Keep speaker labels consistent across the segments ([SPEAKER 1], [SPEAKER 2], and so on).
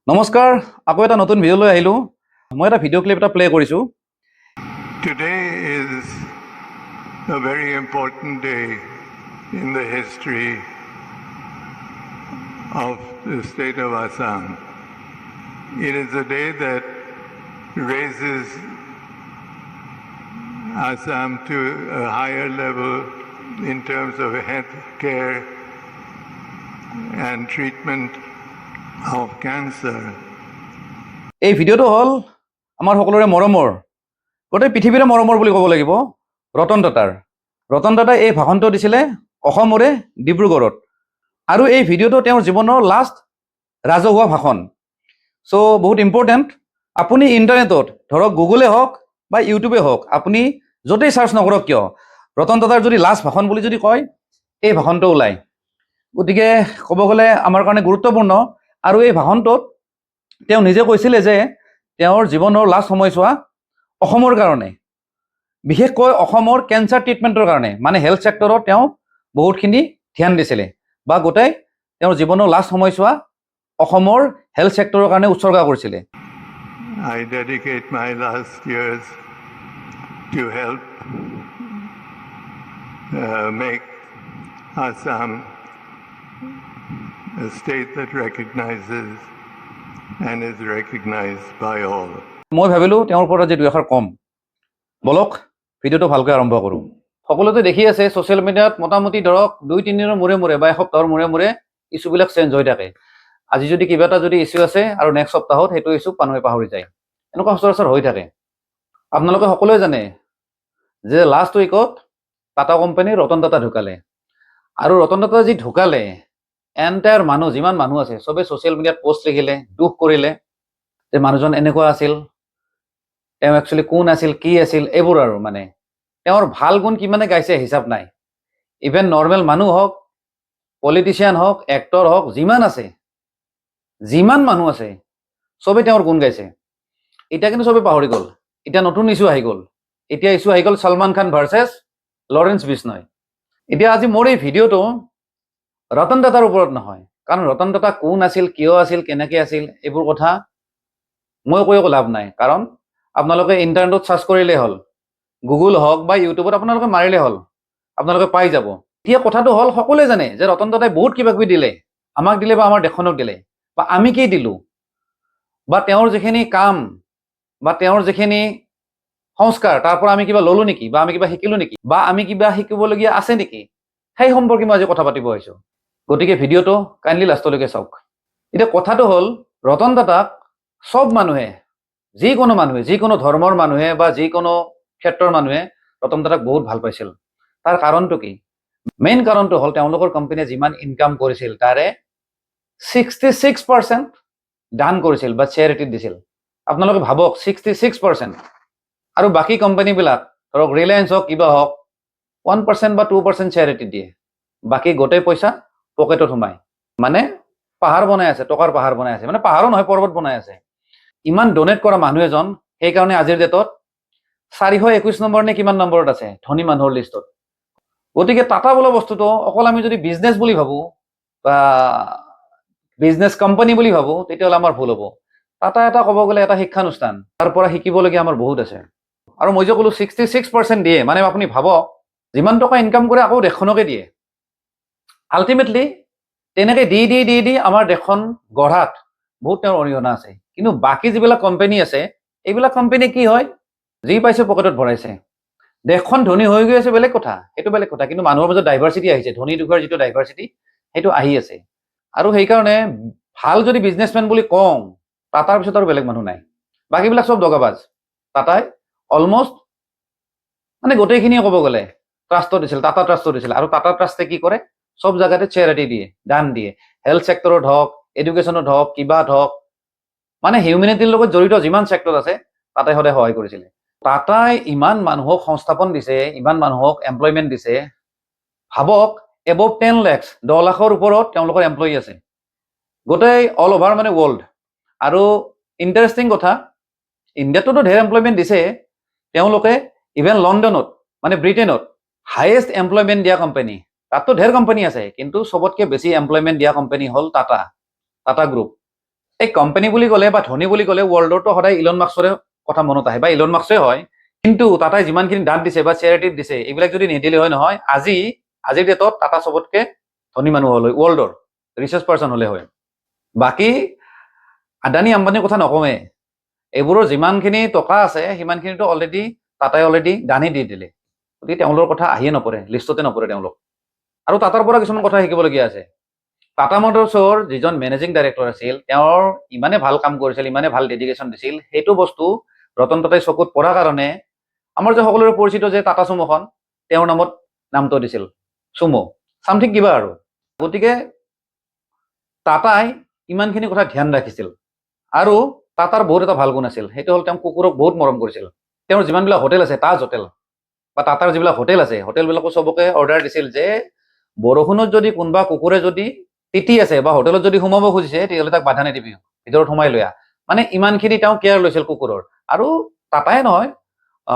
[SPEAKER 1] নমস্কাৰ আকৌ এটা নতুন ভিডিঅ' লৈ আহিলোঁ মই এটা ভিডিঅ' ক্লিপ এটা প্লে কৰিছোঁ
[SPEAKER 2] Today is a very important day in the history of the state of Assam. It is a day that raises Assam to a higher level in terms of health care and treatment of cancer.
[SPEAKER 1] এই ভিডিঅ'টো হ'ল আমাৰ সকলোৰে মৰমৰ গোটেই পৃথিৱীৰে মৰমৰ বুলি ক'ব লাগিব ৰতন টাটাৰ ৰতন টাটাই এই ভাষণটো দিছিলে অসমৰে ডিব্ৰুগড়ত আৰু এই ভিডিঅ'টো তেওঁৰ জীৱনৰ লাষ্ট ৰাজহুৱা ভাষণ চ' বহুত ইম্পৰ্টেণ্ট আপুনি ইণ্টাৰনেটত ধৰক গুগলে হওক বা ইউটিউবে হওক আপুনি য'তেই চাৰ্চ নকৰক কিয় ৰতন টাটাৰ যদি লাষ্ট ভাষণ বুলি যদি কয় এই ভাষণটো ওলায় গতিকে ক'ব গ'লে আমাৰ কাৰণে গুৰুত্বপূৰ্ণ আৰু এই ভাষণটোত তেওঁ নিজে কৈছিলে যে তেওঁৰ জীৱনৰ লাষ্ট সময়ছোৱা অসমৰ কাৰণে বিশেষকৈ অসমৰ কেঞ্চাৰ ট্ৰিটমেণ্টৰ কাৰণে মানে হেল্থ ছেক্টৰত তেওঁ বহুতখিনি ধ্যান দিছিলে বা গোটেই তেওঁৰ জীৱনৰ লাষ্ট সময়ছোৱা অসমৰ হেল্থ ছেক্টৰৰ কাৰণে উৎসৰ্গা কৰিছিলে
[SPEAKER 2] I dedicate my last years to help make Assam a state that recognizes and is recognized by all.
[SPEAKER 1] মই ভাবিলোঁ তেওঁৰ পৰা যে দুই এষাৰ কম বলক ভিডিঅ'টো ভালকৈ আৰম্ভ কৰোঁ সকলোতে দেখি আছে ছ'চিয়েল মিডিয়াত মোটামুটি ধৰক 2-3 দিনৰ মূৰে মূৰে বা এসপ্তাহৰ মূৰে মূৰে ইছ্যুবিলাক চেঞ্জ হৈ থাকে আজি যদি কিবা এটা যদি ইছ্যু আছে আৰু নেক্সট সপ্তাহত সেইটো ইছ্যু মানুহে পাহৰি যায় এনেকুৱা সচৰাচৰ হৈ থাকে আপোনালোকে সকলোৱে জানে যে লাষ্ট উইকত টাটা কোম্পানীৰ ৰতন টাটা ঢুকালে আৰু ৰতন টাটা যি ঢুকালে এণ্টায়াৰ মানুহ যিমান মানুহ আছে চবে ছ'চিয়েল মিডিয়াত পষ্ট লিখিলে দুখ কৰিলে যে মানুহজন এনেকুৱা আছিল তেওঁ একচুৱেলি কোন আছিল কি আছিল এইবোৰ আৰু মানে তেওঁৰ ভাল গুণ কিমানে গাইছে হিচাপ নাই ইভেন নৰ্মেল মানুহ হওক পলিটিচিয়ান হওক এক্টৰ হওক যিমান মানুহ আছে চবে তেওঁৰ গুণ গাইছে এতিয়া কিন্তু চবে পাহৰি গ'ল এতিয়া নতুন ইছ্যু আহি গ'ল এতিয়া ইছ্যু আহি গ'ল ছলমান খান ভাৰ্চেছ লৰেন্স বিষ্ণয় এতিয়া আজি মোৰ এই ভিডিঅ'টো ৰতন টাটাৰ ওপৰত নহয় কাৰণ ৰতন টাটা কোন আছিল কিয় আছিল কেনেকৈ আছিল এইবোৰ কথা মই কৈ একো লাভ নাই কাৰণ আপোনালোকে ইণ্টাৰনেটত চাৰ্চ কৰিলেই হ'ল গুগল হওক বা ইউটিউবত আপোনালোকে মাৰিলেই হ'ল আপোনালোকে পাই যাব এতিয়া কথাটো হ'ল সকলোৱে জানে যে ৰতন টাটাই বহুত কিবা কিবি দিলে আমাক দিলে বা আমাৰ দেশখনক দিলে বা আমি কি দিলোঁ বা তেওঁৰ যিখিনি কাম বা তেওঁৰ যিখিনি সংস্কাৰ তাৰ পৰা আমি কিবা ল'লোঁ নেকি বা আমি কিবা শিকিলোঁ নেকি বা আমি কিবা শিকিবলগীয়া আছে নেকি সেই সম্পৰ্কে মই আজি কথা পাতিব আহিছোঁ গতিকে ভিডিঅ'টো কাইণ্ডলি লাষ্টলৈকে চাওক এতিয়া কথাটো হ'ল ৰতন টাটাক সব মানুহে যিকোনো ধৰ্মৰ মানুহে বা যিকোনো ক্ষেত্ৰৰ মানুহে ৰতন টাটাক বহুত ভাল পাইছিল তাৰ কাৰণটো কি মেইন কাৰণটো হ'ল তেওঁলোকৰ কোম্পানীয়ে যিমান ইনকাম কৰিছিল তাৰে 66% দান কৰিছিল বা চেৰিটিত দিছিল আপোনালোকে ভাবক 66% আৰু বাকী কোম্পানীবিলাক ধৰক ৰিলায়েন্স হওক কিবা হওক 1% বা 2% চেৰিটিত দিয়ে বাকী গোটেই পইচা পকেটত সোমায় মানে পাহাৰ বনাই আছে টকাৰ পাহাৰ বনাই আছে মানে পাহাৰো নহয় পৰ্বত বনাই আছে ইমান ডনেট কৰা মানুহ এজন সেইকাৰণে আজিৰ ডেটত 421 নম্বৰ নে কিমান নম্বৰত আছে ধনী মানুহৰ লিষ্টত গতিকে টাটা বোলা বস্তুটো অকল আমি যদি বিজনেছ বুলি ভাবোঁ বা বিজনেছ কোম্পানী বুলি ভাবোঁ তেতিয়াহ'লে আমাৰ ভুল হ'ব টাটা এটা ক'ব গ'লে এটা শিক্ষানুষ্ঠান তাৰ পৰা শিকিবলগীয়া আমাৰ বহুত আছে আৰু মই যে ক'লোঁ 66% দিয়ে মানে আপুনি ভাবক যিমান টকা ইনকাম কৰে আকৌ দেশখনকে দিয়ে আল্টিমেটলি তেনেকৈ দি আমাৰ দেশখন গঢ়াত বহুত তেওঁৰ অৰিহণা আছে কিন্তু বাকী যিবিলাক কোম্পানী আছে এইবিলাক কোম্পানী কি হয় যি পাইছে পকেটত ভৰাইছে দেশখন ধনী হৈ গৈ আছে বেলেগ কথা সেইটো বেলেগ কথা কিন্তু মানুহৰ মাজত ডাইভাৰ্চিটি আহিছে ধনী দুখৰ যিটো ডাইভাৰ্চিটি সেইটো আহি আছে আৰু সেইকাৰণে ভাল যদি বিজনেছমেন বুলি কওঁ টাটাৰ পিছত আৰু বেলেগ মানুহ নাই বাকীবিলাক চব দগাবাজ টাটাই অলমষ্ট মানে গোটেইখিনিয়ে ক'ব গ'লে ট্ৰাষ্টত দিছিল টাটা ট্ৰাষ্টত দিছিল আৰু টাটা ট্ৰাষ্টে কি কৰে সব জাগাতে চেৰিটি দিয়ে দান দিয়ে হেল্থ ছেক্টৰত হওক এডুকেশ্যনত হওক কিবাত হওক মানে হিউমেনিটিৰ লগত জড়িত যিমান ছেক্টৰ আছে টাটাই সদায় সহায় কৰিছিলে টাটাই ইমান মানুহক সংস্থাপন দিছে ইমান মানুহক এমপ্লয়মেণ্ট দিছে ভাবক এবভ 10 lakhs 10 লাখৰ ওপৰত তেওঁলোকৰ এমপ্লয়ী আছে গোটেই অল অভাৰ মানে ৱৰ্ল্ড আৰু ইণ্টাৰেষ্টিং কথা ইণ্ডিয়াততো ঢেৰ এমপ্লয়মেণ্ট দিছে তেওঁলোকে ইভেন লণ্ডনত মানে ব্ৰিটেইনত হাইয়েষ্ট এমপ্লয়মেণ্ট দিয়া কোম্পানী তাততো ঢেৰ কোম্পানী আছে কিন্তু চবতকৈ বেছি এমপ্লয়মেণ্ট দিয়া কোম্পানী হ'ল টাটা গ্ৰুপ এই কোম্পানী বুলি ক'লে বা ধনী বুলি ক'লে ৱৰ্ল্ডৰটো সদায় ইলন মাস্কৰে কথা মনত আহে বা ইলন মাস্কে হয়, কিন্তু টাটাই যিমানখিনি দান দিছে বা চেৰিটিত দিছে এইবিলাক যদি নিদিলে হয় নহয়, আজিৰ ডেটত টাটা চবতকে ধনী মানুহ হ'ল হয়, ৱৰ্ল্ডৰ ৰিচাৰ্চ পাৰ্চন হ'লে হয়। বাকী আদানী আম্বানীৰ কথা নকওঁৱে, এইবোৰৰ যিমানখিনি টকা আছে সিমানখিনিতো টাটাই অলৰেডি দানি দি দিলে, গতিকে তেওঁলোকৰ কথা আহিয়ে নপৰে, লিষ্টতে নপৰে তেওঁলোক। আৰু টাটাৰ পৰা কিছুমান কথা শিকিবলগীয়া আছে। টাটা মটৰ্ছৰ যিজন মেনেজিং ডাইৰেক্টৰ আছিল, তেওঁৰ ইমানে ভাল কাম কৰিছিল, ইমানে ভাল ডেডিকেশ্যন দিছিল, সেইটো বস্তু ৰতন টাটাই চকুত পৰাৰ কাৰণে আমাৰ যে সকলোৰে পৰিচিত যে টাটা চুমোখন, তেওঁৰ নামত নামটো দিছিল, চুমো চামথিং কিবা আৰু। গতিকে টাটাই ইমানখিনি কথা ধ্যান ৰাখিছিল। আৰু টাটাৰ বহুত এটা ভাল গুণ আছিল, সেইটো হ'ল তেওঁ কুকুৰক বহুত মৰম কৰিছিল। তেওঁৰ যিমানবিলাক হোটেল আছে, তাজ হোটেল বা টাটাৰ যিবিলাক হোটেল আছে, হোটেলবিলাকো চবকে অৰ্ডাৰ দিছিল যে বৰষুণত যদি কোনোবা কুকুৰে যদি তিতি আছে বা হোটেলত যদি সোমাব খুজিছে, তেতিয়াহ'লে তাক বাধা নিদিবি, ভিতৰত সোমাই লৈ আহ। মানে ইমানখিনি তেওঁ কেয়াৰ লৈছিল কুকুৰৰ। আৰু টাটাই নহয়,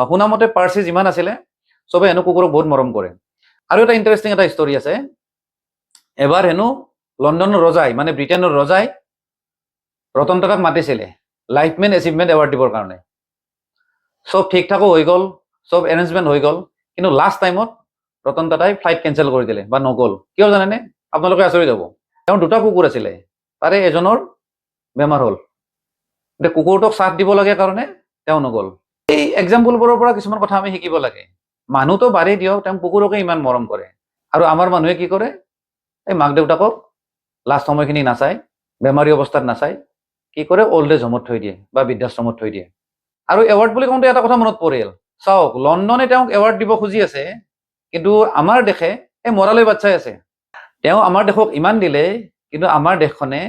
[SPEAKER 1] শুনামতে পাৰ্চি যিমান আছিলে চবে হেনো কুকুৰক বহুত মৰম কৰে। আৰু এটা ইণ্টাৰেষ্টিং এটা ষ্টৰি আছে, এবাৰ হেনো লণ্ডনৰ ৰজাই মানে ব্ৰিটেইনৰ ৰজাই ৰতন টাটাক মাতিছিলে লাইফমেন এচিভমেণ্ট এৱাৰ্ড দিবৰ কাৰণে। চব ঠিক ঠাকো হৈ গ'ল, চব এৰেঞ্জমেণ্ট হৈ গ'ল, কিন্তু লাষ্ট টাইমত ৰতন টাটাই ফ্লাইট কেঞ্চেল কৰি দিলে বা নগ'ল। কিয় জানেনে? আপোনালোকে আচৰিত হ'ব। তেওঁৰ দুটা কুকুৰ আছিলে, তাৰে এজনৰ বেমাৰ হ'ল, এতিয়া কুকুৰটোক চাথ দিব লাগে কাৰণে তেওঁ নগ'ল। এই এক্সাম্পলবোৰৰ পৰা কিছুমান কথা আমি শিকিব লাগে। মানুহতো বাঢ়ি দিয়ক, তেওঁ কুকুৰকে ইমান মৰম কৰে। আৰু আমাৰ মানুহে কি কৰে, এই মাক দেউতাকক লাষ্ট সময়খিনি নাচায়, বেমাৰী অৱস্থাত নাচায়, কি কৰে অল্ড এজ হোমত থৈ দিয়ে বা বৃদ্ধাশ্ৰমত থৈ দিয়ে। আৰু এৱাৰ্ড বুলি কওঁতে এটা কথা মনত পৰিল, চাওক লণ্ডনে তেওঁক এৱাৰ্ড দিব খুজি আছে, কিন্তু আমাৰ দেশে এই মৰালৈ বাচ্ছাই আছে। তেওঁ আমাৰ দেশক ইমান দিলে, কিন্তু আমাৰ দেশখনে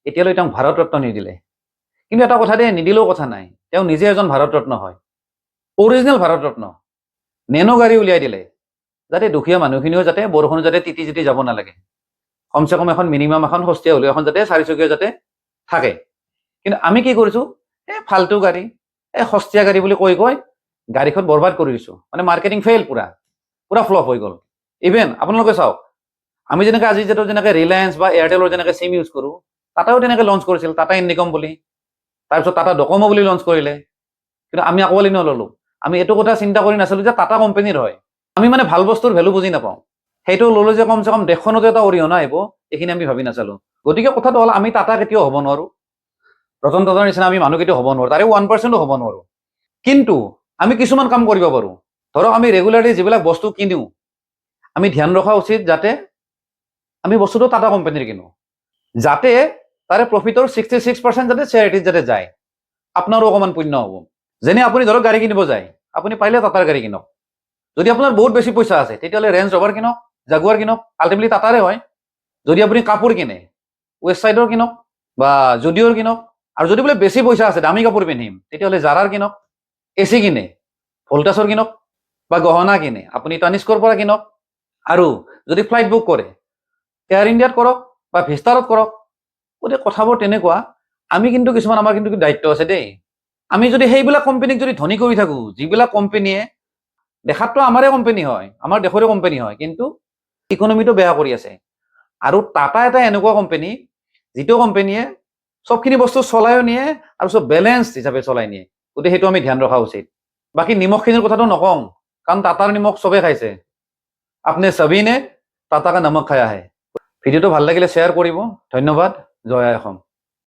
[SPEAKER 1] এতিয়ালৈ তেওঁক ভাৰত ৰত্ন নিদিলে। কিন্তু এটা কথা দেই, নিদিলেও কথা নাই, তেওঁ নিজে এজন ভাৰত ৰত্ন হয়, অৰিজিনেল ভাৰত ৰত্ন। নেনো গাড়ী উলিয়াই দিলে, যাতে দুখীয়া মানুহখিনিও যাতে বৰষুণ যাতে তিতি যাব নালাগে, কমচে কম এখন মিনিমাম এখন সস্তীয়া হ'লেও এখন যাতে চাৰিচকীয়া যাতে থাকে। কিন্তু আমি কি কৰিছোঁ, এই ফাল্টু গাড়ী, এই সস্তীয়া গাড়ী বুলি কৈ গাড়ীখন বৰবাদ কৰি দিছোঁ, মানে মাৰ্কেটিং ফেইল, পুৰা ফ্লপ হৈ গ'ল। ইভেন আপোনালোকে চাওক, আমি যেনেকৈ আজি যেনেকৈ ৰিলায়েন্স বা এয়াৰটেলৰ যেনেকৈ চিম ইউজ কৰোঁ, টাটাও তেনেকৈ লঞ্চ কৰিছিল, টাটা ইণ্ডিকম বুলি, তাৰপিছত টাটা ডকমো বুলি লঞ্চ কৰিলে, কিন্তু আমি আঁকোৱালি নল'লোঁ। আমি এইটো কথা চিন্তা কৰি নাছিলোঁ যে টাটা কোম্পানীৰ হয়, আমি মানে ভাল বস্তুৰ ভেলু বুজি নাপাওঁ। সেইটো ল'লোঁ যে কমচে কম দেশখনতো এটা অৰিহণা আহিব, এইখিনি আমি ভাবি নাচালোঁ। গতিকে কথাটো হ'ল, আমি টাটা কেতিয়াও হ'ব নোৱাৰোঁ, ৰতন টাটাৰ নিচিনা আমি মানুহ কেতিয়াও হ'ব নোৱাৰোঁ, তাৰে 1% হ'ব নোৱাৰোঁ। কিন্তু আমি কিছুমান কাম কৰিব পাৰোঁ। ধৰক আমি ৰেগুলাৰলি যিবিলাক বস্তু কিনো, আমি ধ্যান ৰখা উচিত যাতে আমি বস্তুটো টাটা কোম্পানীৰ কিনো, যাতে তাৰে প্ৰফিটৰ 66% যাতে চেৰিটিত যাতে যায়, আপোনাৰো অকণমান পুণ্য হ'ব। যেনে আপুনি ধৰক গাড়ী কিনিব যায়, আপুনি পাৰিলে টাটাৰ গাড়ী কিনক। যদি আপোনাৰ বহুত বেছি পইচা আছে, তেতিয়াহ'লে ৰেঞ্জ ৰভাৰ কিনক, জাগুৱাৰ কিনক, আল্টিমেটলি টাটাৰে হয়। যদি আপুনি কাপোৰ কিনে, ৱেষ্ট ছাইডৰ কিনক বা জুডিঅ'ৰ কিনক। আৰু যদি বোলে বেছি পইচা আছে, দামী কাপোৰ পিন্ধিম, তেতিয়াহ'লে জাৰাৰ কিনক। এচি কিনে, ভল্টাছৰ কিনক, বা গহনা কিনে, আপুনি টানিস্কৰ পৰা কিনক। আৰু যদি ফ্লাইট বুক কৰে, এয়াৰ ইণ্ডিয়াত কৰক বা ভিস্তাৰত কৰক। গতিকে কথাবোৰ তেনেকুৱা। আমি কিন্তু কিছুমান আমাৰ কিন্তু দায়িত্ব আছে দেই। আমি যদি সেইবিলাক কোম্পানীক যদি ধনী কৰি থাকোঁ, যিবিলাক কোম্পানীয়ে দেখাততো আমাৰে কোম্পানী হয়, আমাৰ দেশৰে কোম্পানী হয়, কিন্তু ইকনমিটো বেয়া কৰি আছে। আৰু টাটা এটা এনেকুৱা কোম্পানী, যিটো কোম্পানীয়ে চবখিনি বস্তু চলাইও নিয়ে আৰু চব বেলেঞ্চ হিচাপে চলাই নিয়ে। গতিকে সেইটো আমি ধ্যান ৰখা উচিত। বাকী নিমখখিনিৰ কথাটো নকওঁ, কাৰণ টাটাৰ নিমখ চবে খাইছে। আপনি সবি নে টাটা কা নমক খায়া হে। ভিডিঅ'টো ভাল লাগিলে শ্বেয়াৰ কৰিব। ধন্যবাদ। জয় আই অসম।